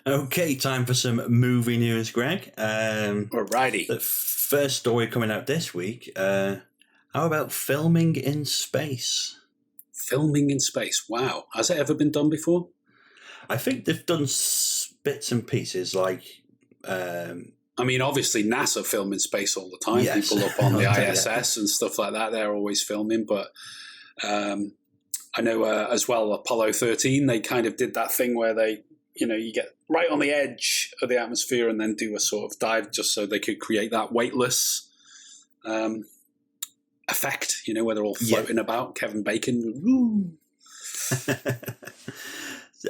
Okay, time for some movie news, Greg. Alrighty. The first story coming out this week. How about filming in space? Filming in space. Wow. Has it ever been done before? I think they've done bits and pieces like... I mean, obviously NASA film in space all the time. Yes. People up on the Okay, ISS and stuff like that, they're always filming. But I know as well, Apollo 13, they kind of did that thing where they, you get right on the edge of the atmosphere and then do a sort of dive just so they could create that weightless effect, where they're all floating about. Kevin Bacon. Woo.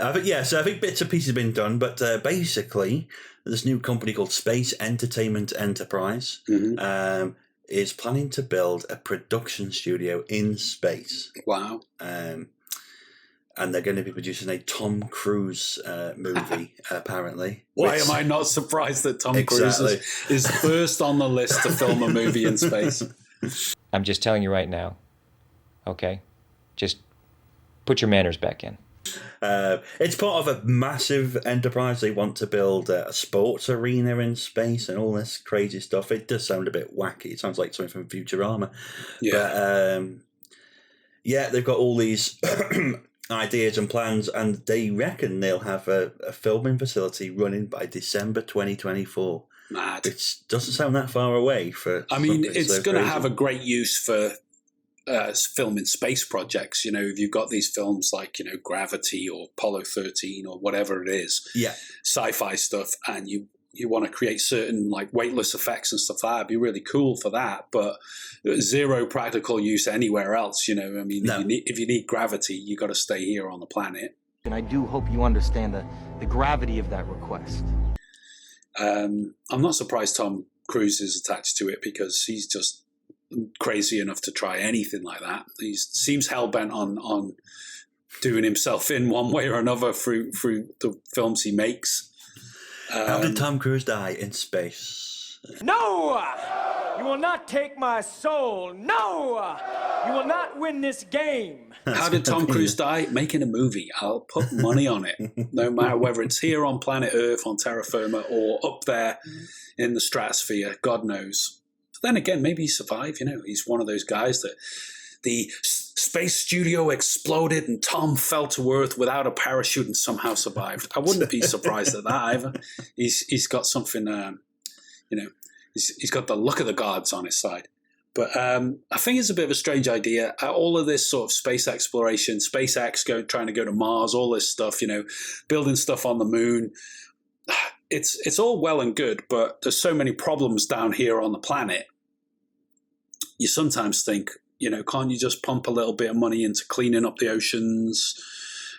I think bits and pieces have been done, but basically, this new company called Space Entertainment Enterprise is planning to build a production studio in space. Wow. And they're going to be producing a Tom Cruise movie, apparently. Why am I not surprised that Tom Cruise is first on the list to film a movie in space? I'm just telling you right now, okay? Just put your manners back in. It's part of a massive enterprise. They want to build a sports arena in space and all this crazy stuff. It does sound a bit wacky. It sounds like something from Futurama. Yeah. But, they've got all these ideas and plans, and they reckon they'll have a filming facility running by December 2024. Mad. It doesn't sound that far away for. I mean, it's going to have a great use for filming space projects. If you've got these films like Gravity or Apollo 13 or whatever it is, sci-fi stuff, and you want to create certain like weightless effects and stuff like that, it'd be really cool for that. But zero practical use anywhere else. I mean, no. if you need gravity, you got to stay here on the planet. And I do hope you understand the gravity of that request. I'm not surprised Tom Cruise is attached to it because he's just crazy enough to try anything like that. He seems hell-bent on doing himself in one way or another through the films he makes. How did Tom Cruise die in space? No! You will not take my soul. No! You will not win this game. How did Tom Cruise die? Making a movie. I'll put money on it. No matter whether it's here on planet Earth, on terra firma, or up there in the stratosphere. God knows. But then again, maybe he survived. He's one of those guys that the space studio exploded and Tom fell to Earth without a parachute and somehow survived. I wouldn't be surprised at that either. He's got something, he's got the luck of the gods on his side. But I think it's a bit of a strange idea. All of this sort of space exploration, SpaceX trying to go to Mars, all this stuff, building stuff on the moon. It's all well and good, but there's so many problems down here on the planet. You sometimes think, can't you just pump a little bit of money into cleaning up the oceans,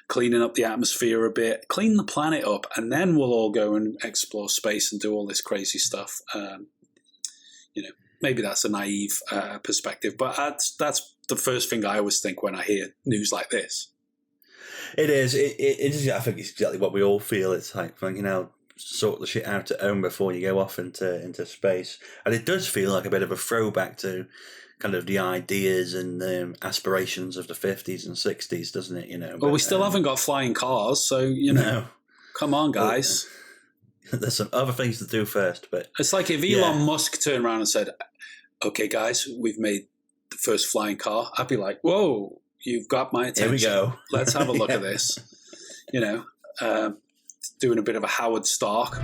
cleaning up the atmosphere a bit, clean the planet up, and then we'll all go and explore space and do all this crazy stuff. Maybe that's a naive perspective, but that's the first thing I always think when I hear news like this. It is. It is. I think it's exactly what we all feel. It's like, sort the shit out at home before you go off into space. And it does feel like a bit of a throwback to kind of the ideas and aspirations of the 50s and 60s, doesn't it? Well, we still haven't got flying cars, so, No. Come on, guys. There's some other things to do first, but it's like if Elon Musk turned around and said, okay, guys, we've made the first flying car. I'd be like, whoa, you've got my attention. Here we go. Let's have a look at this. Doing a bit of a Howard Stark.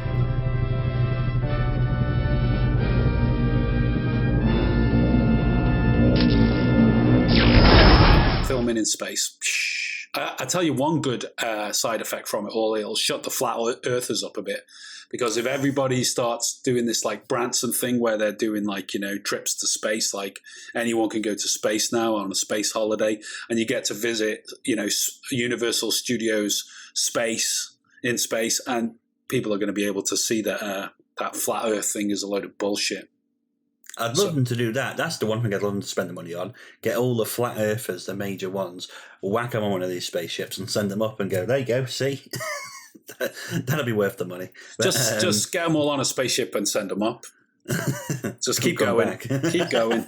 Filming in space. I tell you one good side effect from it all, it'll shut the flat earthers up a bit. Because if everybody starts doing this like Branson thing where they're doing trips to space, like anyone can go to space now on a space holiday, and you get to visit, Universal Studios in space, and people are going to be able to see that that flat earth thing is a load of bullshit. I'd love them to do that. That's the one thing I'd love them to spend the money on. Get all the flat earthers, the major ones, whack them on one of these spaceships and send them up and go, there you go, see? That'll be worth the money. But, just get them all on a spaceship and send them up. Just keep going. Keep going.